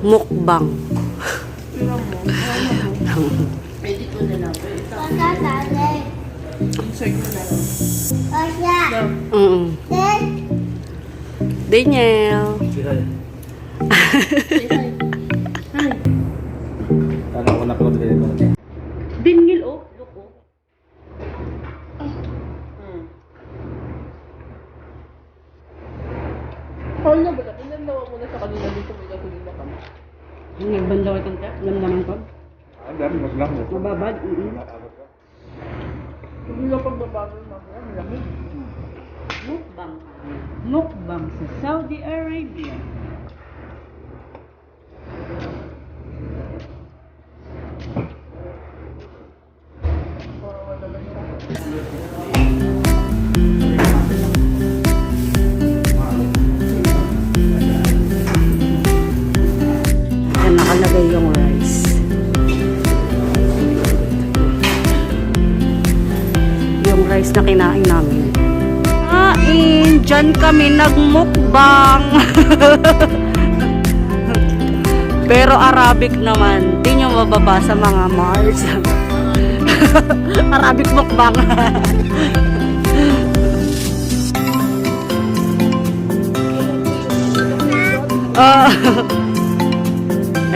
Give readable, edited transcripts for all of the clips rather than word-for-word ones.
Mukbang. Pwede ko na lang. Daniel. Paano ako napagod ganito? Daniel, oh. Look, oh. Paul na ba? Pinandawa mo na sa kanila dito. May gasolina kami. Nagbanda ko itong tap. Ganda ng pag. Mas lang. Mababad. Hindi na pagbabago mamaya. Malamig. Mukbang. Mukbang sa Saudi Arabia. Para wala lang siya. Yan nakalagay yung rice. Yung rice na kinain namin. Kain! Diyan kami nagmukbang! Pero Arabic naman. Di nyo mababasa mga Mars. Arabic mukbang.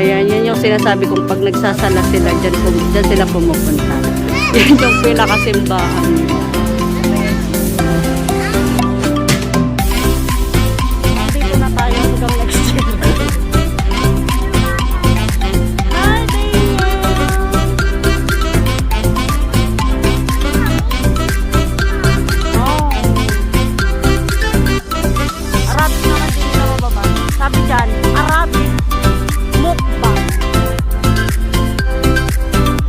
Ayan, yan yung sinasabi kong pag nagsasala sila, dyan sila pumupunta. Yan yung pinakasimbahan. Dito na tayo hanggang next year. Hi, Arabic naman din sa mababa. Sabi dyan, Arabic mukbang.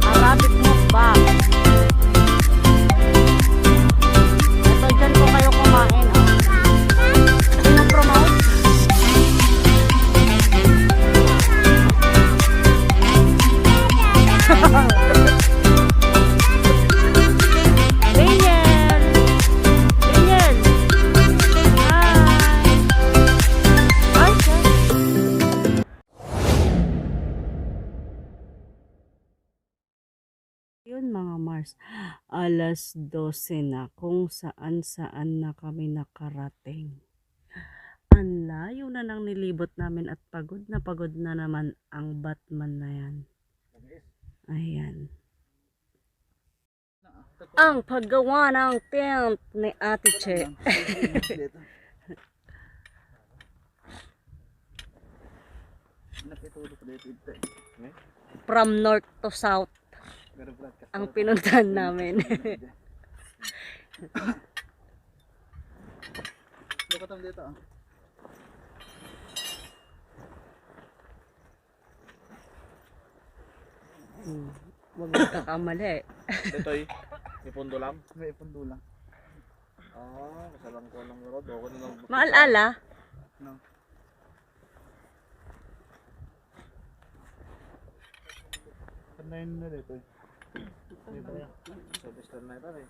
Arabic mukbang. Ito dyan po kayo kumain. Oh. Sino promote? Daniel! Daniel! Hi! Okay. Yun mga Mars, alas 12 na kung saan na kami nakarating. Ang layo na nang nilibot namin at pagod na naman ang Batman na yan. Ayan. Ang paggawa ng tent ni Ate Che. From north to south ang pinuntahan namin. Dito. Huwag mo kakamali. Dito'y ipundo lang. May ipundo lang. Kasalang ko lang road. Okay na lang. Maalala? No. Kanayin na dito eh. Dito. So, basta na ito eh.